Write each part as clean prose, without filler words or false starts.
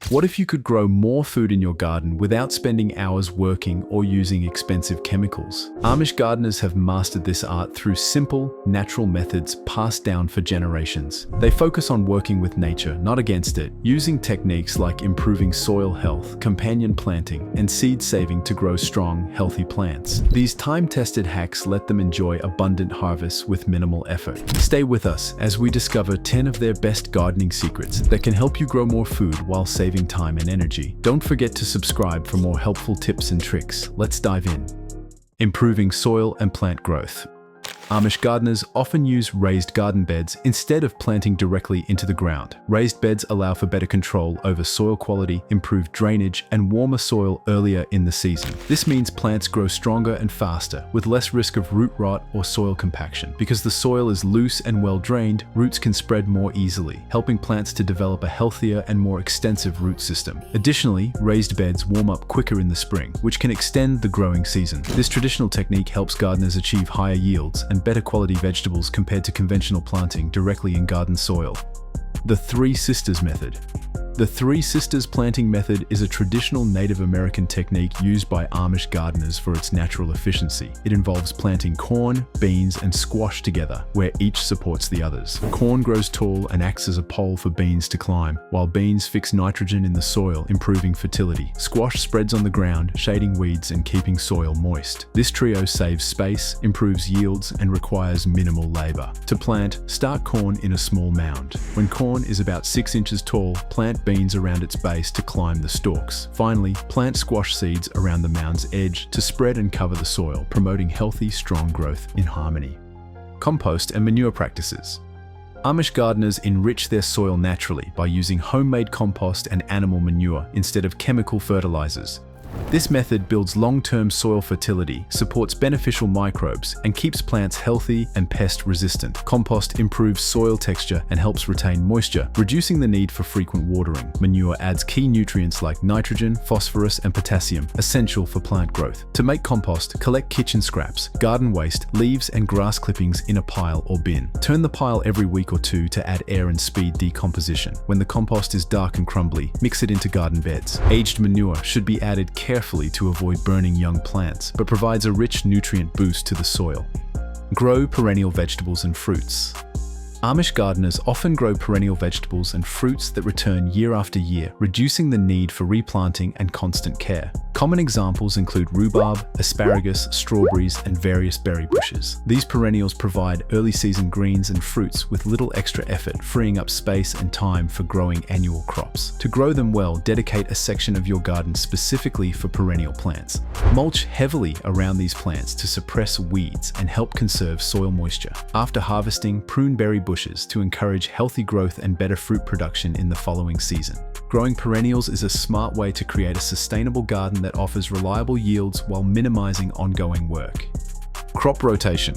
What if you could grow more food in your garden without spending hours working or using expensive chemicals? Amish gardeners have mastered this art through simple, natural methods passed down for generations. They focus on working with nature, not against it, using techniques like improving soil health, companion planting, and seed saving to grow strong, healthy plants. These time-tested hacks let them enjoy abundant harvests with minimal effort. Stay with us as we discover 10 of their best gardening secrets that can help you grow more food while saving time and energy. Don't forget to subscribe for more helpful tips and tricks. Let's dive in. Improving soil and plant growth. Amish gardeners often use raised garden beds instead of planting directly into the ground. Raised beds allow for better control over soil quality, improved drainage, and warmer soil earlier in the season. This means plants grow stronger and faster, with less risk of root rot or soil compaction. Because the soil is loose and well drained, roots can spread more easily, helping plants to develop a healthier and more extensive root system. Additionally, raised beds warm up quicker in the spring, which can extend the growing season. This traditional technique helps gardeners achieve higher yields and better quality vegetables compared to conventional planting directly in garden soil. The Three Sisters Method. The Three Sisters planting method is a traditional Native American technique used by Amish gardeners for its natural efficiency. It involves planting corn, beans, and squash together, where each supports the others. Corn grows tall and acts as a pole for beans to climb, while beans fix nitrogen in the soil, improving fertility. Squash spreads on the ground, shading weeds and keeping soil moist. This trio saves space, improves yields, and requires minimal labor. To plant, start corn in a small mound. When corn is about 6 inches tall, plant beans around its base to climb the stalks. Finally, plant squash seeds around the mound's edge to spread and cover the soil, promoting healthy, strong growth in harmony. Compost and manure practices. Amish gardeners enrich their soil naturally by using homemade compost and animal manure instead of chemical fertilizers. This method builds long-term soil fertility, supports beneficial microbes, and keeps plants healthy and pest-resistant. Compost improves soil texture and helps retain moisture, reducing the need for frequent watering. Manure adds key nutrients like nitrogen, phosphorus, and potassium, essential for plant growth. To make compost, collect kitchen scraps, garden waste, leaves, and grass clippings in a pile or bin. Turn the pile every week or two to add air and speed decomposition. When the compost is dark and crumbly, mix it into garden beds. Aged manure should be added carefully to avoid burning young plants, but provides a rich nutrient boost to the soil. Grow perennial vegetables and fruits. Amish gardeners often grow perennial vegetables and fruits that return year after year, reducing the need for replanting and constant care. Common examples include rhubarb, asparagus, strawberries, and various berry bushes. These perennials provide early season greens and fruits with little extra effort, freeing up space and time for growing annual crops. To grow them well, dedicate a section of your garden specifically for perennial plants. Mulch heavily around these plants to suppress weeds and help conserve soil moisture. After harvesting, prune berry bushes to encourage healthy growth and better fruit production in the following season. Growing perennials is a smart way to create a sustainable garden that offers reliable yields while minimizing ongoing work. Crop rotation.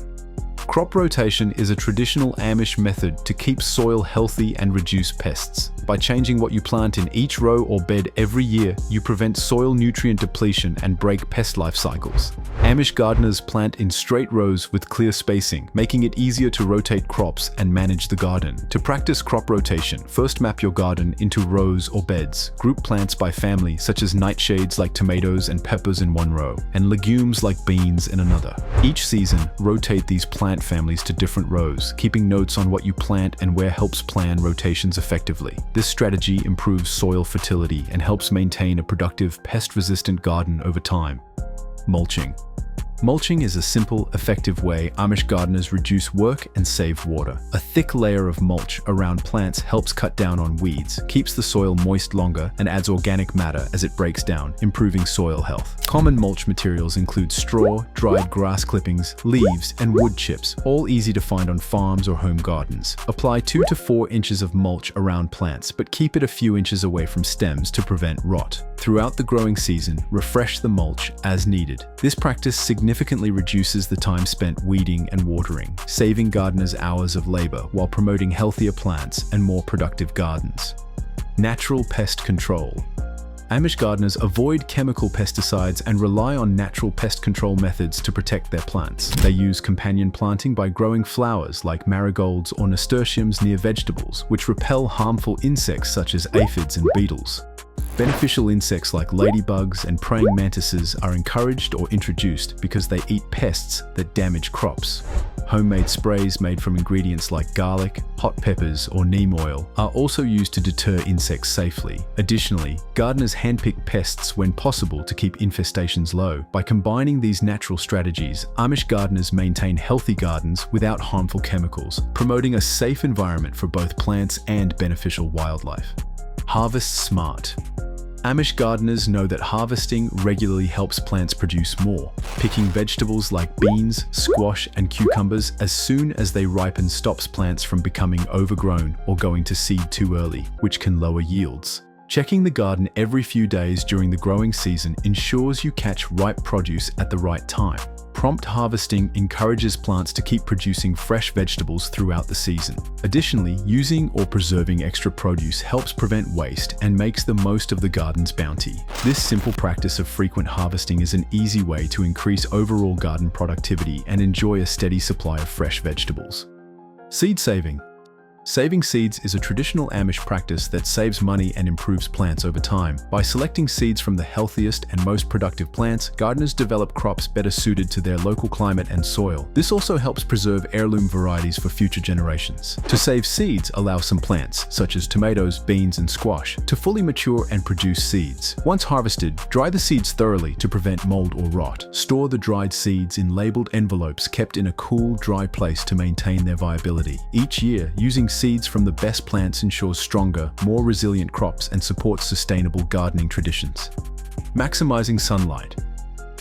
Crop rotation is a traditional Amish method to keep soil healthy and reduce pests. By changing what you plant in each row or bed every year, you prevent soil nutrient depletion and break pest life cycles. Amish gardeners plant in straight rows with clear spacing, making it easier to rotate crops and manage the garden. To practice crop rotation, first map your garden into rows or beds. Group plants by family, such as nightshades like tomatoes and peppers in one row, and legumes like beans in another. Each season, rotate these plant families to different rows. Keeping notes on what you plant and where helps plan rotations effectively. This strategy improves soil fertility and helps maintain a productive, pest-resistant garden over time. Mulching. Mulching is a simple, effective way Amish gardeners reduce work and save water. A thick layer of mulch around plants helps cut down on weeds, keeps the soil moist longer, and adds organic matter as it breaks down, improving soil health. Common mulch materials include straw, dried grass clippings, leaves, and wood chips, all easy to find on farms or home gardens. Apply 2 to 4 inches of mulch around plants, but keep it a few inches away from stems to prevent rot. Throughout the growing season, refresh the mulch as needed. This practice significantly reduces the time spent weeding and watering, saving gardeners hours of labor while promoting healthier plants and more productive gardens. Natural pest control. Amish gardeners avoid chemical pesticides and rely on natural pest control methods to protect their plants. They use companion planting by growing flowers like marigolds or nasturtiums near vegetables, which repel harmful insects such as aphids and beetles. Beneficial insects like ladybugs and praying mantises are encouraged or introduced because they eat pests that damage crops. Homemade sprays made from ingredients like garlic, hot peppers, or neem oil are also used to deter insects safely. Additionally, gardeners handpick pests when possible to keep infestations low. By combining these natural strategies, Amish gardeners maintain healthy gardens without harmful chemicals, promoting a safe environment for both plants and beneficial wildlife. Harvest smart. Amish gardeners know that harvesting regularly helps plants produce more. Picking vegetables like beans, squash, and cucumbers as soon as they ripen stops plants from becoming overgrown or going to seed too early, which can lower yields. Checking the garden every few days during the growing season ensures you catch ripe produce at the right time. Prompt harvesting encourages plants to keep producing fresh vegetables throughout the season. Additionally, using or preserving extra produce helps prevent waste and makes the most of the garden's bounty. This simple practice of frequent harvesting is an easy way to increase overall garden productivity and enjoy a steady supply of fresh vegetables. Seed saving. Saving seeds is a traditional Amish practice that saves money and improves plants over time. By selecting seeds from the healthiest and most productive plants, gardeners develop crops better suited to their local climate and soil. This also helps preserve heirloom varieties for future generations. To save seeds allows some plants, such as tomatoes, beans, and squash, to fully mature and produce seeds. Once harvested, dry the seeds thoroughly to prevent mold or rot. Store the dried seeds in labeled envelopes kept in a cool, dry place to maintain their viability. Each year, using seeds from the best plants ensures stronger, more resilient crops and supports sustainable gardening traditions. Maximizing sunlight.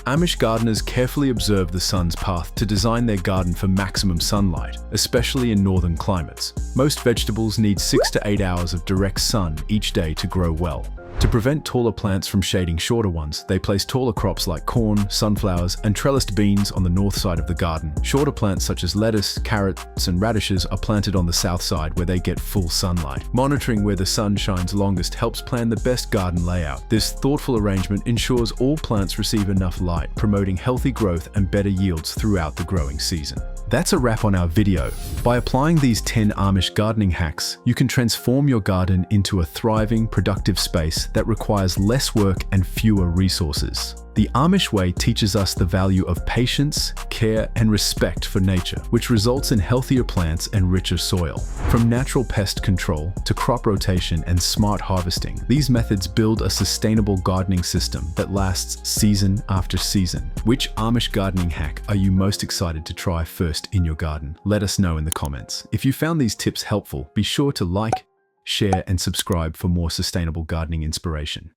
Amish gardeners carefully observe the sun's path to design their garden for maximum sunlight, especially in northern climates. Most vegetables need 6 to 8 hours of direct sun each day to grow well. To prevent taller plants from shading shorter ones, they place taller crops like corn, sunflowers, and trellised beans on the north side of the garden. Shorter plants such as lettuce, carrots, and radishes are planted on the south side where they get full sunlight. Monitoring where the sun shines longest helps plan the best garden layout. This thoughtful arrangement ensures all plants receive enough light, promoting healthy growth and better yields throughout the growing season. That's a wrap on our video. By applying these 10 Amish gardening hacks, you can transform your garden into a thriving, productive space that requires less work and fewer resources. The Amish way teaches us the value of patience, care, and respect for nature, which results in healthier plants and richer soil. From natural pest control to crop rotation and smart harvesting, these methods build a sustainable gardening system that lasts season after season. Which Amish gardening hack are you most excited to try first in your garden? Let us know in the comments. If you found these tips helpful, be sure to like, share, and subscribe for more sustainable gardening inspiration.